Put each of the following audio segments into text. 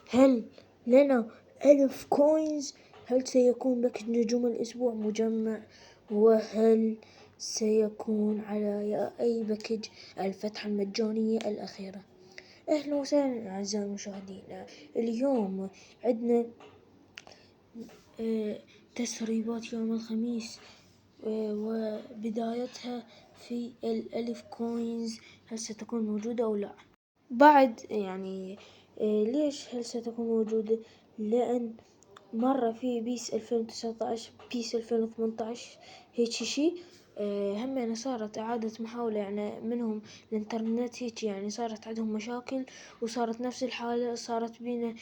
هل لنا 1000 كوينز؟ هل سيكون باكج نجوم الأسبوع مجمع؟ وهل سيكون على أي باكج الفتحة المجانية الأخيرة؟ أهلا وسهلا أعزائي المشاهدين. اليوم عندنا تسريبات يوم الخميس، وبدايتها في 1000 كوينز. هل ستكون موجودة أو لا؟ بعد يعني ليش هل ستكون موجودة؟ لأن مرة في بيس 2019 بيس 2018 هيك شي. هم يعني صارت إعادة محاولة يعني منهم الإنترنت هيك، يعني صارت عندهم مشاكل وصارت نفس الحالة صارت بينا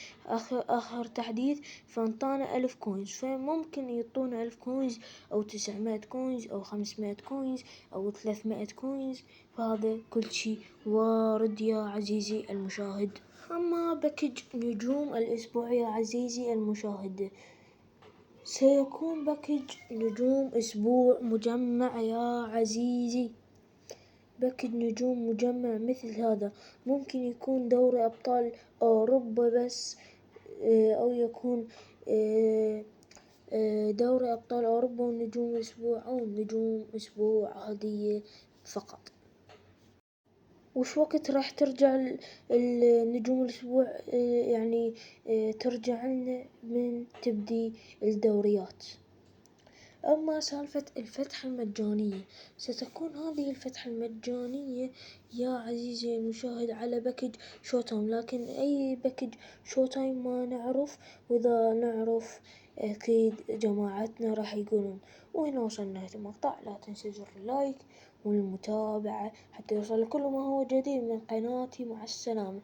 آخر تحديث، فانطانا 1000 كوينز. فممكن يعطونا 1000 كوينز أو 900 كوينز أو 500 كوينز أو 300 كوينز، فهذا كل شي وارد يا عزيزي المشاهد. أما باكج نجوم الأسبوع يا عزيزي المشاهد، سيكون باكج نجوم أسبوع مجمع يا عزيزي. باكج نجوم مجمع مثل هذا ممكن يكون دوري أبطال أوروبا بس، أو يكون دوري أبطال أوروبا ونجوم أسبوع، أو نجوم أسبوع عادية فقط. وش وقت راح ترجع النجوم الأسبوع؟ يعني ترجع لنا من تبدي الدوريات. أما سالفة الفتحة المجانية، ستكون هذه الفتحة المجانية يا عزيزي المشاهد على باكج شو تايم، لكن أي باكج شو تايم ما نعرف، وإذا نعرف أكيد جماعتنا راح يقولون. وهنا وصلنا لنهاية المقطع، لا تنسى زر اللايك والمتابعة حتى يوصل كل ما هو جديد من قناتي. مع السلامة.